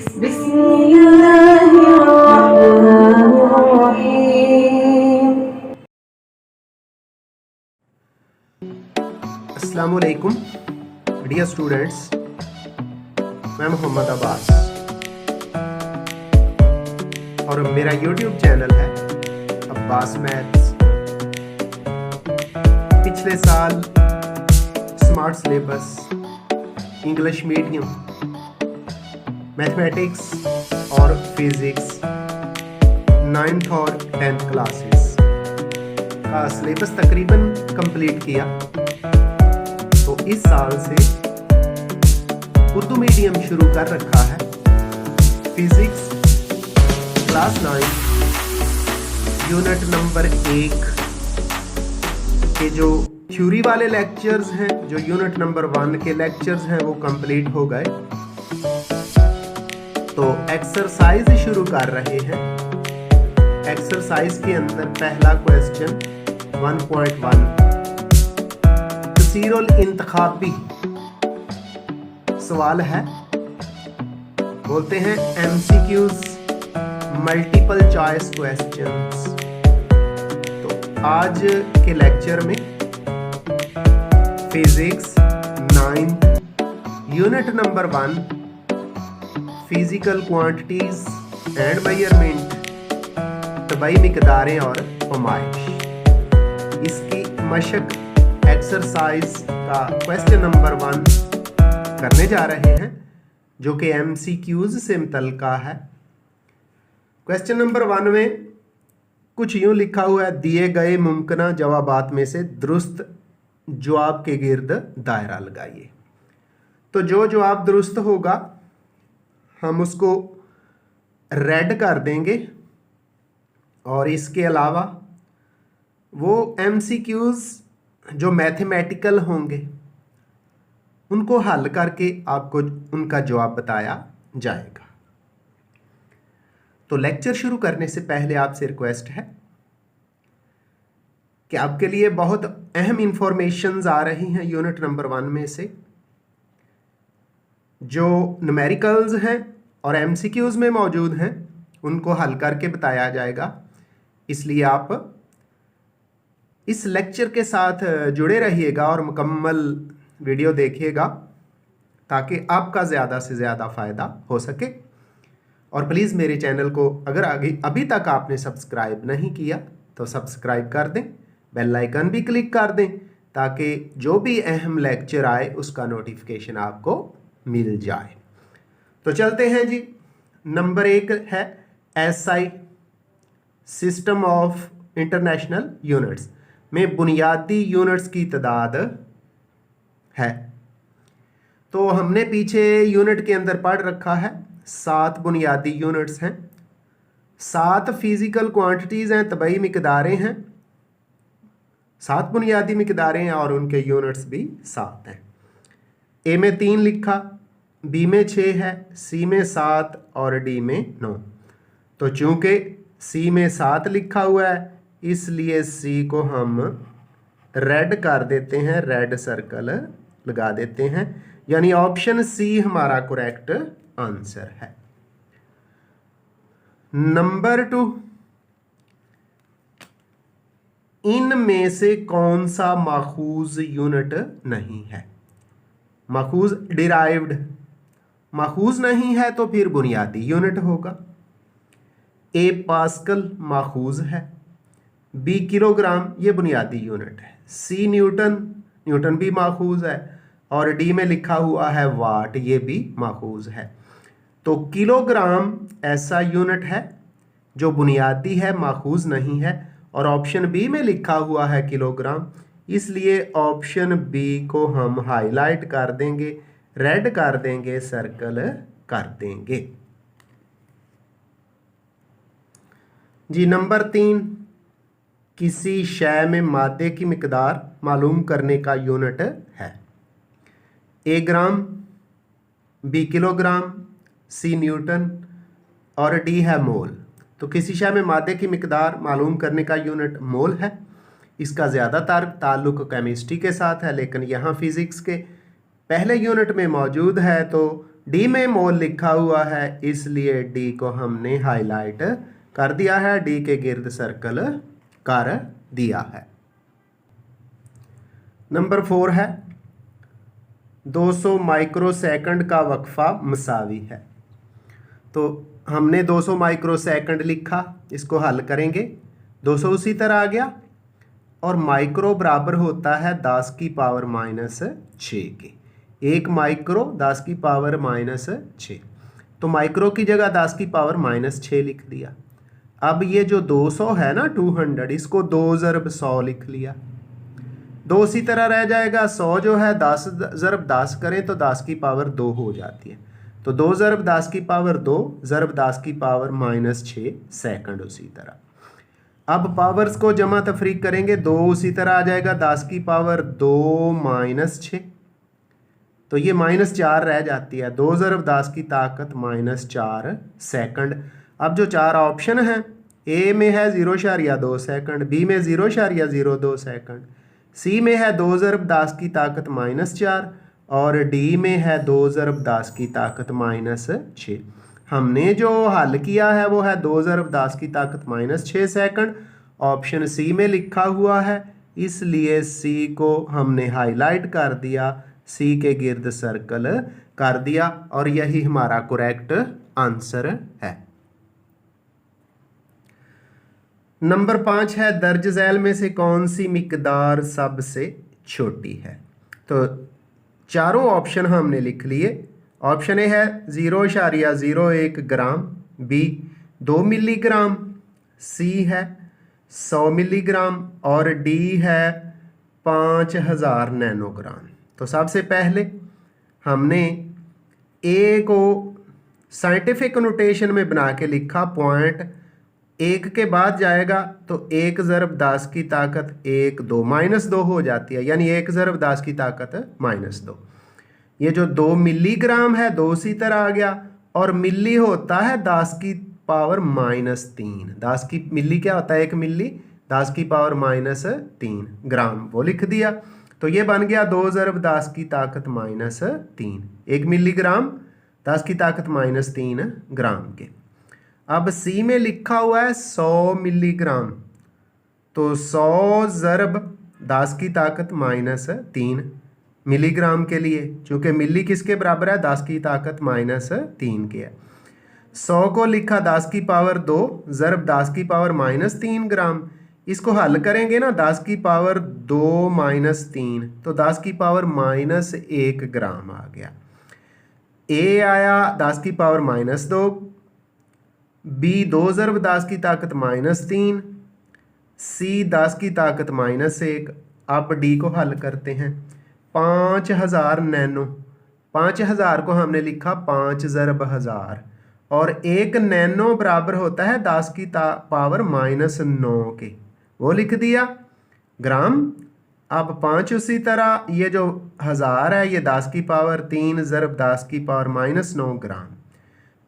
बिस्मिल्लाहिर्रहमानिर्रहीम। अस्सलामुअलैकुम dear students, मैं मोहम्मद अब्बास और मेरा यूट्यूब चैनल है अब्बास मैथ्स। पिछले साल smart syllabus, English medium, mathematics और फिज़िक्स 9th और 10th क्लासेस का सिलेबस तकरीबन कंप्लीट किया। तो इस साल से उर्दू मीडियम शुरू कर रखा है। फिजिक्स क्लास 9 यूनिट नंबर 1 के जो थ्योरी वाले लेक्चर्स हैं, जो यूनिट नंबर 1 के लेक्चर्स हैं, वो कंप्लीट हो गए। तो एक्सरसाइज शुरू कर रहे हैं। एक्सरसाइज के अंदर पहला क्वेश्चन 1.1 तसीरुल इंतखाबी सवाल है। बोलते हैं MCQs, मल्टीपल चॉइस क्वेश्चंस। तो आज के लेक्चर में physics 9th unit number 1 physical quantities and measurement, तबाई मिकदारें और पैमाइश, इसकी मशक एक्सरसाइज का क्वेश्चन नंबर 1 करने जा रहे हैं, जो कि MCQs से मुतल्लिका है। क्वेश्चन नंबर 1 में कुछ यूं लिखा हुआ है, दिए गए मुमकिना जवाबात में से दुरुस्त जवाब के गिर्द दायरा लगाइए। तो जो जवाब दुरुस्त होगा हम उसको रेड कर देंगे, और इसके अलावा वो MCQs जो मैथमेटिकल होंगे उनको हल करके आपको उनका जवाब बताया जाएगा। तो लेक्चर शुरू करने से पहले आपसे रिक्वेस्ट है कि आपके लिए बहुत अहम इंफॉर्मेशंस आ रही हैं यूनिट नंबर 1 में से, जो न्यूमेरिकल्स हैं और MCQs में मौजूद हैं, उनको हल करके बताया जाएगा। इसलिए आप इस लेक्चर के साथ जुड़े रहिएगा और मुकम्मल वीडियो देखिएगा, ताकि आपका ज़्यादा से ज़्यादा फ़ायदा हो सके। और प्लीज़ मेरे चैनल को अगर अभी तक आपने सब्सक्राइब नहीं किया तो सब्सक्राइब कर दें, बेल आइकन भी क्लिक कर दें, ताकि जो भी अहम लेक्चर आए उसका नोटिफिकेशन आपको मिल जाए। तो चलते हैं जी। नंबर 1 है SI system of international units में बुनियादी यूनिट्स की तादाद है। तो हमने पीछे यूनिट के अंदर पढ़ रखा है 7 बुनियादी यूनिट्स हैं, 7 फिजिकल क्वांटिटीज़ हैं, तबाई मिकदारें हैं, 7 बुनियादी मिकदारें हैं और उनके यूनिट्स भी 7 हैं। A में 3 लिखा, B में 6 है, C में 7 और D में 9। तो चूंकि C में 7 लिखा हुआ है, इसलिए C को हम रेड कर देते हैं, रेड सर्कल लगा देते हैं, यानी ऑप्शन C हमारा करेक्ट आंसर है। नंबर 2, इनमें से कौन सा माखूज यूनिट नहीं है? माखूज डिराइव्ड माखूज नहीं है तो फिर बुनियादी यूनिट होगा। A पास्कल माखूज है, B किलोग्राम ये बुनियादी यूनिट है, C न्यूटन भी माखूज है, और D में लिखा हुआ है वाट, ये भी माखूज है। तो किलोग्राम ऐसा यूनिट है जो बुनियादी है, माखूज नहीं है, और ऑप्शन B में लिखा हुआ है किलोग्राम, इसलिए ऑप्शन B को हम हाईलाइट कर देंगे, रेड कर देंगे, सर्कल कर देंगे जी। नंबर 3, किसी शय में मादे की मिकदार मालूम करने का यूनिट है। A gram, B kilogram, C Newton और D है मोल। तो किसी शय में मादे की मिकदार मालूम करने का यूनिट मोल है। इसका ज़्यादातर ताल्लुक केमिस्ट्री के साथ है, लेकिन यहाँ फिज़िक्स के पहले यूनिट में मौजूद है, तो डी में मोल लिखा हुआ है, इसलिए डी को हमने हाईलाइट कर दिया है, डी के गिर्द सर्कल कर दिया है। नंबर 4 है 200 माइक्रोसेकंड का वक्फा मसावी है। तो हमने 200 माइक्रोसेकंड लिखा, इसको हल करेंगे, 200 उसी तरह आ गया और माइक्रो बराबर होता है 10 की पावर -6 के। 1 माइक्रो 10 की पावर -6, तो माइक्रो की जगह 10 की पावर -6 लिख दिया। अब ये जो 200 है ना 200, इसको 2 ज़रब 100 लिख लिया, 2 उसी तरह रह जाएगा। 100 जो है 10 ज़रब 10 करें तो 10 की पावर 2 हो जाती है, तो 2 ज़रब 10 की पावर 2 ज़रब 10 की पावर -6 सेकंड। उसी तरह अब पावर्स को जमा तफरीक करेंगे, 2 उसी तरह आ जाएगा 10 की पावर 2 -6, तो ये -4 रह जाती है, 2 ज़रब 10 की ताकत -4 सेकंड। अब जो 4 ऑप्शन हैं, ए में है 0.2 सेकंड, बी में 0.02 सेकंड, सी में है 2 ज़रब 10 की ताकत -4 और डी में है 2 ज़रब 10 की ताकत -6। हमने जो हल किया है वो है 2 ज़रब 10 की ताकत -6 सेकंड, ऑप्शन सी में लिखा हुआ है, इसलिए सी को हमने हाईलाइट कर दिया, सी के गिर्द सर्कल कर दिया और यही हमारा करेक्ट आंसर है। नंबर 5 है दर्ज झैल में से कौन सी मिकदार सबसे छोटी है। तो चारों ऑप्शन हमने लिख लिए। ऑप्शन ए है 0.01 ग्राम, बी 2 मिलीग्राम, सी है 100 मिलीग्राम और डी है 5000 नैनोग्राम। तो सबसे पहले हमने ए को साइंटिफिक नोटेशन में बना के लिखा, पॉइंट 1 के बाद जाएगा तो 1 ज़रब 10 की ताकत 1 2 -2 हो जाती है, यानी 1 ज़रब 10 की ताकत -2। ये जो 2 मिलीग्राम है 2 उसी तरह आ गया और मिली होता है 10 की पावर -3। 10 की मिली क्या होता है, 1 मिली 10 की पावर -3 ग्राम, वो लिख दिया। तो ये बन गया 2 ज़रब 10 की ताकत -3, 1 मिलीग्राम 10 की ताकत -3 ग्राम के। अब सी में लिखा हुआ है 100 मिलीग्राम, तो 100 ज़रब 10 की ताकत -3 मिलीग्राम के लिए, चूँकि मिली किसके बराबर है, 10 की ताकत -3 के है। 100 को लिखा 10 की पावर 2 ज़रब 10 की पावर -3 ग्राम, इसको हल करेंगे ना 10 की पावर 2 -3, तो 10 की पावर -1 ग्राम आ गया। ए आया 10 की पावर -2, बी 2 ज़रब 10 की ताकत -3, सी 10 की ताकत -1। अब डी को हल करते हैं, 5000 नैनो, 5000 को हमने लिखा 5 ज़रब 1000 और 1 नैनो बराबर होता है 10 की पावर -9 के, वो लिख दिया ग्राम। अब 5 उसी तरह, ये जो 1000 है ये 10 की पावर 3 ज़रब 10 की पावर -9 ग्राम।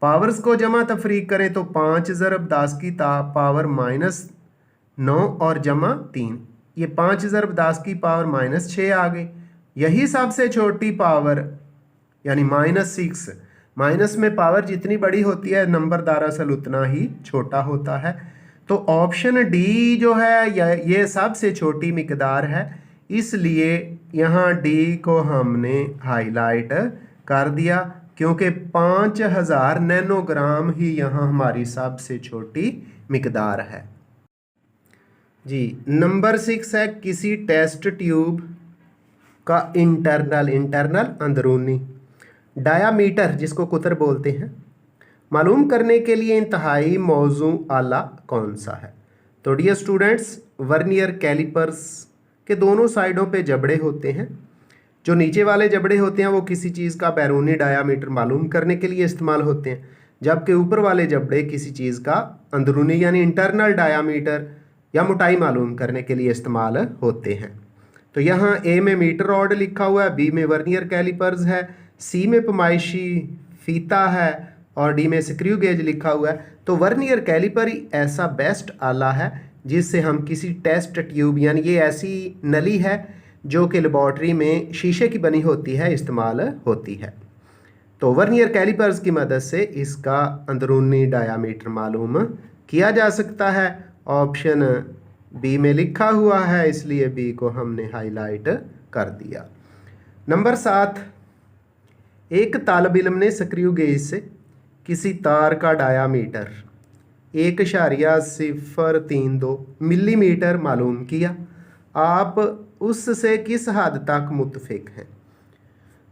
पावर्स को जमा तफरीक करें तो 5 ज़रब 10 की पावर -9 और जमा 3, ये 5 ज़रब 10 की पावर -6 आ गई। यही सबसे छोटी पावर यानी -6, माइनस में पावर जितनी बड़ी होती है नंबर दरअसल उतना ही छोटा होता है। तो ऑप्शन डी जो है ये सबसे छोटी मिकदार है, इसलिए यहाँ डी को हमने हाईलाइट कर दिया, क्योंकि 5000 नैनोग्राम ही यहाँ हमारी सबसे छोटी मिकदार है। जी नंबर 6 है किसी टेस्ट ट्यूब का इंटरनल अंदरूनी डायामीटर, जिसको कुतर बोलते हैं, मालूम करने के लिए इंतहाई मौजू आला कौन सा है। तो डियर स्टूडेंट्स, वर्नियर कैलिपर्स के दोनों साइडों पे जबड़े होते हैं। जो नीचे वाले जबड़े होते हैं वो किसी चीज़ का बैरूनी डायामीटर मालूम करने के लिए इस्तेमाल होते हैं, जबकि ऊपर वाले जबड़े किसी चीज़ का अंदरूनी यानी इंटरनल डायामीटर या मोटाई मालूम करने के लिए इस्तेमाल होते हैं। तो यहाँ ए में मीटर रॉड लिखा हुआ है, बी में वर्नियर कैलिपर्स है, सी में पैमाइशी फीता है और डी में स्क्रू गेज लिखा हुआ है। तो वर्नियर कैलिपर ऐसा बेस्ट आला है जिससे हम किसी टेस्ट ट्यूब, यानी ये ऐसी नली है जो कि लेबॉर्ट्री में शीशे की बनी होती है, इस्तेमाल होती है। तो वर्नियर कैलिपर्स की मदद से इसका अंदरूनी डायामीटर मालूम किया जा सकता है। ऑप्शन बी में लिखा हुआ है, इसलिए बी को हमने हाईलाइट कर दिया। नंबर 7, एक तालिब इल्म ने स्क्रू गेज से किसी तार का डायामीटर 1.032 मिलीमीटर मालूम किया। आप उससे किस हद तक मुत्फिक हैं?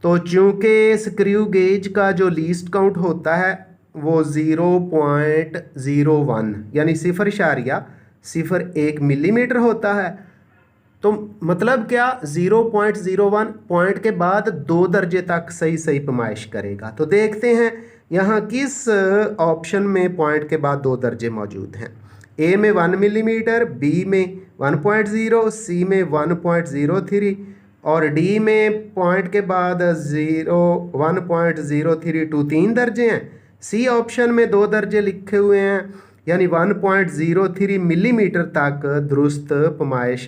तो चूँकि स्क्रू गेज का जो लीस्ट काउंट होता है वो 0.01 यानी 0.01 मिलीमीटर होता है, तो मतलब क्या 0.01 पॉइंट के बाद 2 दर्जे तक सही सही पैमाइश करेगा। तो देखते हैं यहाँ किस ऑप्शन में पॉइंट के बाद 2 दर्जे मौजूद हैं। ए में 1 मिलीमीटर, बी में 1.0, सी में 1.03 और डी में पॉइंट के बाद 1.032 3 दर्जे हैं। सी ऑप्शन में 2 दर्जे लिखे हुए हैं, यानी 1.03 मिलीमीटर तक दुरुस्त पैमाइश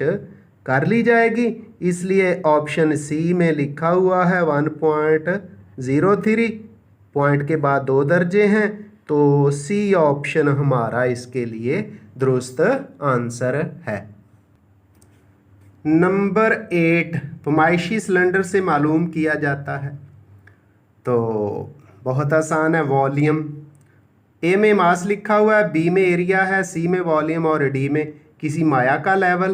कर ली जाएगी। इसलिए ऑप्शन सी में लिखा हुआ है 1.03, पॉइंट के बाद 2 दर्जे हैं, तो सी ऑप्शन हमारा इसके लिए दुरुस्त आंसर है। नंबर 8, पैमाइशी सिलेंडर से मालूम किया जाता है। तो बहुत आसान है, वॉल्यूम। ए में मास लिखा हुआ है, बी में एरिया है, सी में वॉल्यूम और डी में किसी माया का लेवल।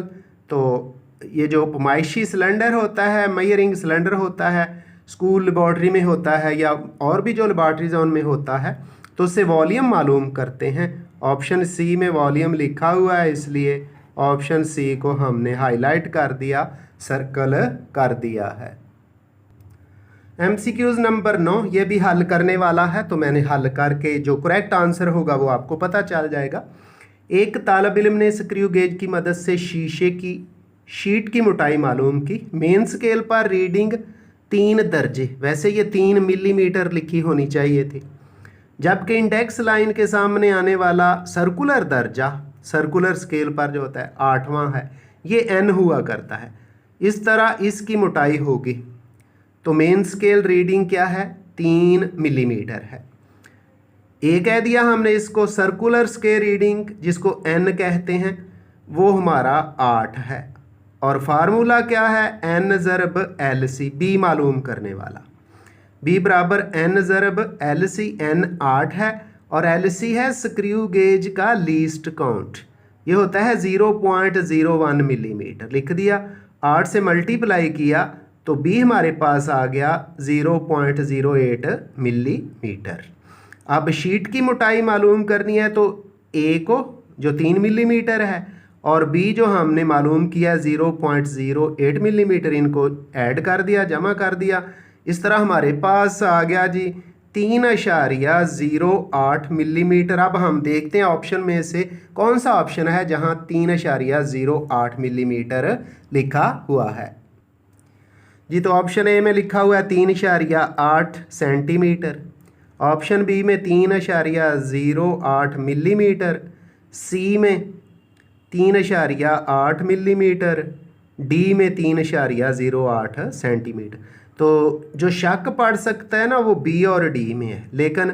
तो ये जो पैमाइशी सिलेंडर होता है, मेजरिंग सिलेंडर होता है, स्कूल लेबॉर्ट्री में होता है या और भी जो लेबॉर्ट्री जोन में होता है, तो उससे वॉल्यूम मालूम करते हैं। ऑप्शन सी में वॉल्यूम लिखा हुआ है, इसलिए ऑप्शन सी को हमने हाईलाइट कर दिया, सर्कल कर दिया है। MCQs नंबर 9, ये भी हल करने वाला है, तो मैंने हल करके जो करेक्ट आंसर होगा वो आपको पता चल जाएगा। एक तालिब इल्म ने स्क्रू गेज की मदद से शीशे की शीट की मोटाई मालूम की। मेन स्केल पर रीडिंग 3 दर्जे, वैसे ये 3 मिलीमीटर लिखी होनी चाहिए थी, जबकि इंडेक्स लाइन के सामने आने वाला सर्कुलर दर्जा सर्कुलर स्केल पर जो होता है 8वां है, ये n हुआ करता है। इस तरह इसकी मोटाई होगी। तो मेन स्केल रीडिंग क्या है? 3 मिलीमीटर है। ए कह दिया हमने इसको। सर्कुलर स्केल रीडिंग जिसको n कहते हैं वो हमारा 8 है। और फार्मूला क्या है? n ज़रब LC, बी मालूम करने वाला। b बराबर n ज़रब LC, n 8 है और LC है स्क्रू गेज का लीस्ट काउंट, ये होता है 0.01 मिलीमीटर। लिख दिया, 8 से मल्टीप्लाई किया तो b हमारे पास आ गया 0.08 मिलीमीटर। अब शीट की मोटाई मालूम करनी है, तो a को जो 3 मिलीमीटर है और b जो हमने मालूम किया 0.08 मिलीमीटर, इनको ऐड कर दिया, जमा कर दिया। इस तरह हमारे पास आ गया जी 3.08 मिलीमीटर। अब हम देखते हैं ऑप्शन में से कौन सा ऑप्शन है जहां 3.08 मिलीमीटर लिखा हुआ है जी। तो ऑप्शन ए में लिखा हुआ है 3.8 सेंटीमीटर, ऑप्शन बी में 3.08 मिलीमीटर, सी में 3.8 मिलीमीटर, डी में 3.08 सेंटीमीटर। तो जो शक पड़ सकता है ना वो बी और डी में है, लेकिन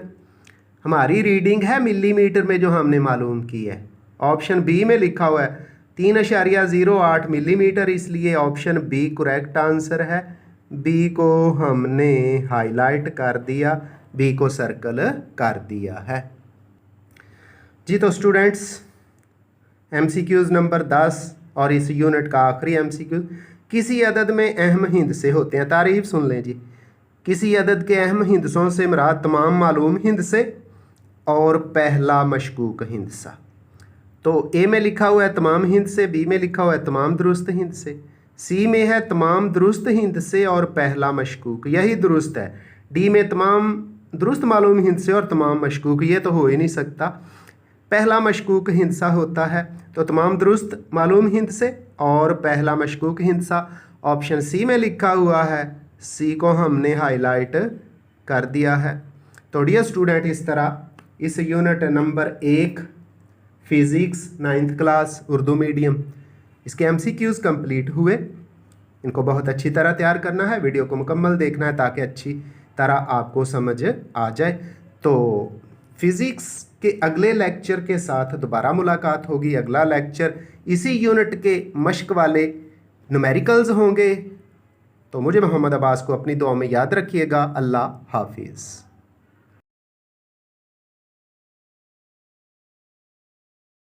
हमारी रीडिंग है मिलीमीटर में जो हमने मालूम की है। ऑप्शन बी में लिखा हुआ है 3.08 मिलीमीटर, इसलिए ऑप्शन बी करेक्ट आंसर है। बी को हमने हाईलाइट कर दिया, बी को सर्कल कर दिया है जी। तो स्टूडेंट्स, MCQs नंबर 10 और इस यूनिट का आखिरी MCQ, किसी अदद में अहम हिंदसे होते हैं। तारीफ सुन लें जी। किसी अदद के अहम हिंदसों से मुराद तमाम मालूम हिंदसे और पहला मशकूक हिंदसा। तो ए में लिखा हुआ है तमाम हिंदसे, बी में लिखा हुआ है तमाम दुरुस्त हिंदसे, सी में है तमाम दुरुस्त हिंदसे और पहला मशकूक, यही दुरुस्त है। डी में तमाम दुरुस्त मालूम हिंदसे और तमाम मशकूक, ये तो हो ही नहीं सकता। पहला मशकूक हिंदसा होता है, तो तमाम दुरुस्त मालूम हिंदसे और पहला मशकूक हिंदसा ऑप्शन सी में लिखा हुआ है। सी को हमने हाईलाइट कर दिया है। तो डियर स्टूडेंट, इस तरह इस unit number 1 physics 9th class Urdu medium, इसके MCQs कंप्लीट हुए। इनको बहुत अच्छी तरह तैयार करना है, वीडियो को मुकम्मल देखना है ताकि अच्छी तरह आपको समझ आ जाए। तो फिज़िक्स के अगले लेक्चर के साथ दोबारा मुलाकात होगी। अगला लेक्चर इसी यूनिट के मश्क वाले न्यूमेरिकल्स होंगे। तो मुझे मोहम्मद अब्बास को अपनी दुआ में याद रखिएगा। अल्लाह हाफिज़।